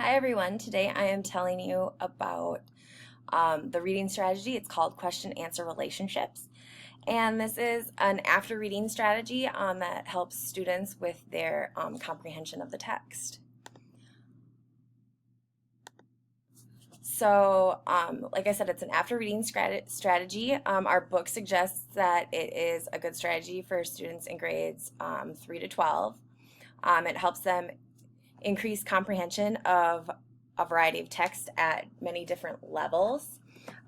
Hi everyone, today I am telling you about the reading strategy. It's called question-answer relationships. And this is an after reading strategy that helps students with their comprehension of the text. So, like I said, it's an after reading strategy. Our book suggests that it is a good strategy for students in grades 3 to 12. It helps them increase comprehension of a variety of text at many different levels.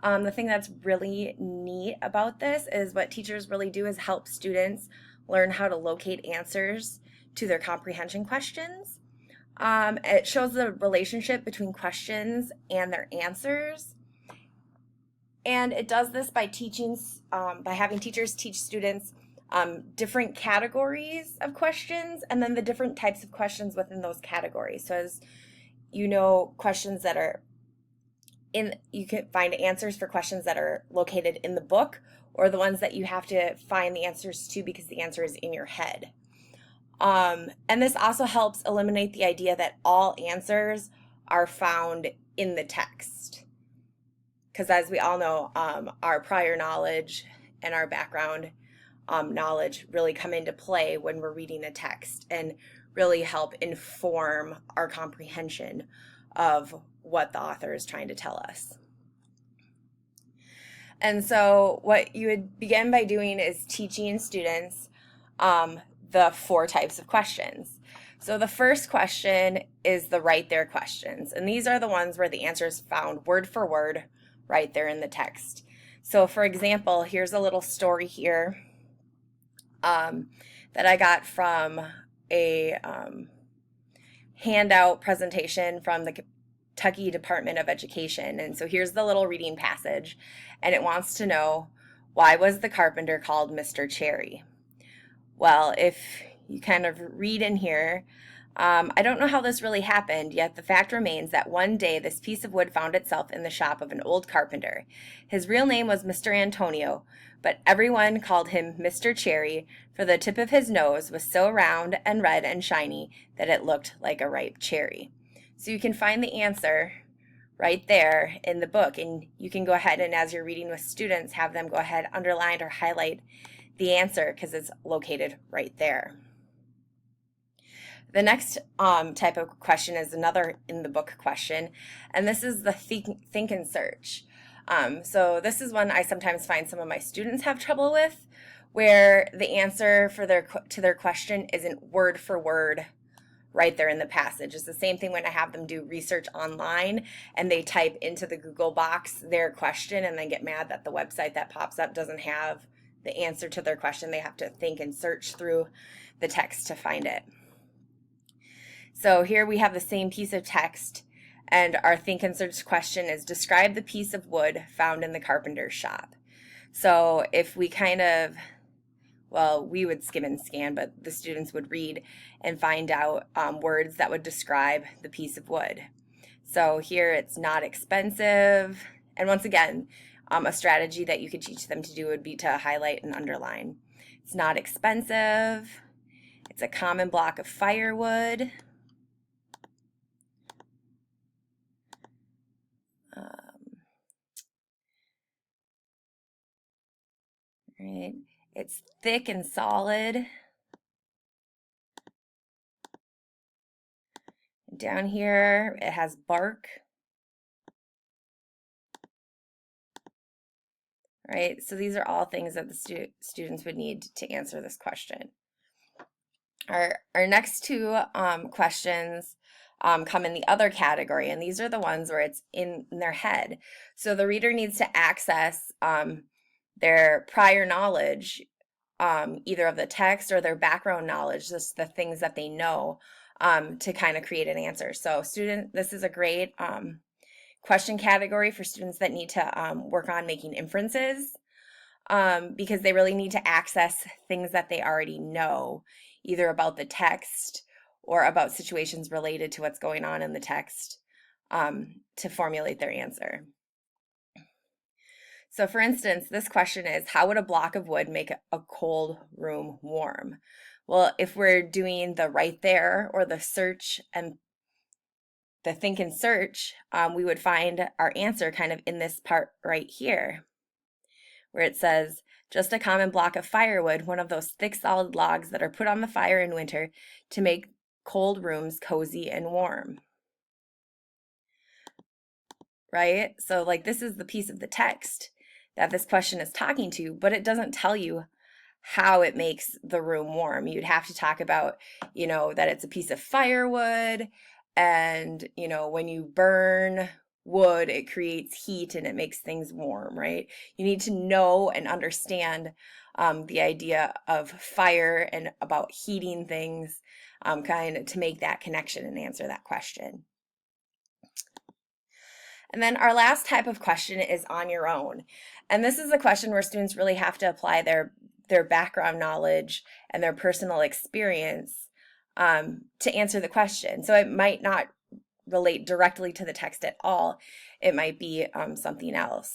The thing that's really neat about this is what teachers really do is help students learn how to locate answers to their comprehension questions. It shows the relationship between questions and their answers. And it does this by having teachers teach students different categories of questions and then the different types of questions within those categories. So as you know, questions that are you can find answers for questions that are located in the book or the ones that you have to find the answers to because the answer is in your head. And this also helps eliminate the idea that all answers are found in the text. Because as we all know, our prior knowledge and our background knowledge really come into play when we're reading a text and really help inform our comprehension of what the author is trying to tell us. And so what you would begin by doing is teaching students the 4 types of questions. So the first question is the right there questions, and these are the ones where the answer is found word for word right there in the text. So for example, here's a little story here that I got from a handout presentation from the Kentucky Department of Education. And so here's the little reading passage, and it wants to know, why was the carpenter called Mr. Cherry? Well, if you kind of read in here, I don't know how this really happened, yet the fact remains that one day this piece of wood found itself in the shop of an old carpenter. His real name was Mr. Antonio, but everyone called him Mr. Cherry, for the tip of his nose was so round and red and shiny that it looked like a ripe cherry. So you can find the answer right there in the book, and you can go ahead and, as you're reading with students, have them go ahead, underline or highlight the answer because it's located right there. The next type of question is another in the book question, and this is the think and search. So this is one I sometimes find some of my students have trouble with, where the answer for to their question isn't word for word right there in the passage. It's the same thing when I have them do research online and they type into the Google box their question and then get mad that the website that pops up doesn't have the answer to their question. They have to think and search through the text to find it. So here we have the same piece of text, and our think and search question is, describe the piece of wood found in the carpenter's shop. So if we kind of, well, we would skim and scan, but the students would read and find out words that would describe the piece of wood. So here it's not expensive, and once again, a strategy that you could teach them to do would be to highlight and underline. It's not expensive. It's a common block of firewood. Right. It's thick and solid. Down here, it has bark. Right, so these are all things that the students would need to answer this question. Our next 2 questions come in the other category, and these are the ones where it's in their head. So the reader needs to access their prior knowledge, either of the text or their background knowledge, just the things that they know, to kind of create an answer. So this is a great question category for students that need to work on making inferences, because they really need to access things that they already know, either about the text or about situations related to what's going on in the text, to formulate their answer. So for instance, this question is, how would a block of wood make a cold room warm? Well, if we're doing the right there or the search and the think and search, we would find our answer kind of in this part right here, where it says, just a common block of firewood, one of those thick solid logs that are put on the fire in winter to make cold rooms cozy and warm. Right? So like this is the piece of the text that this question is talking to, but it doesn't tell you how it makes the room warm. You'd have to talk about, that it's a piece of firewood, and, when you burn wood, it creates heat and it makes things warm, right? You need to know and understand the idea of fire and about heating things, kind of to make that connection and answer that question. And then our last type of question is on your own. And this is a question where students really have to apply their background knowledge and their personal experience to answer the question. So it might not relate directly to the text at all. It might be something else.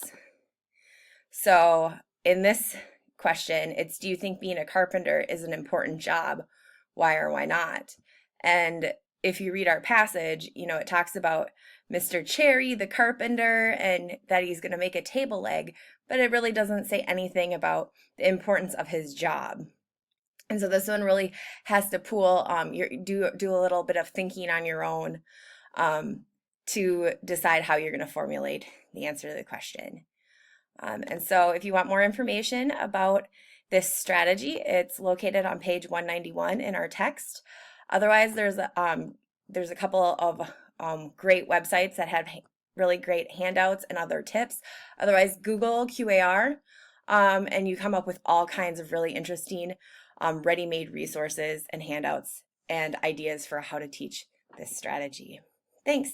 So in this question, it's, do you think being a carpenter is an important job? Why or why not? And if you read our passage, it talks about Mr. Cherry, the carpenter, and that he's going to make a table leg, but it really doesn't say anything about the importance of his job. And so this one really has to do a little bit of thinking on your own to decide how you're going to formulate the answer to the question. And so if you want more information about this strategy, it's located on page 191 in our text. Otherwise, there's a couple of great websites that have really great handouts and other tips. Otherwise, Google QAR, and you come up with all kinds of really interesting ready-made resources and handouts and ideas for how to teach this strategy. Thanks.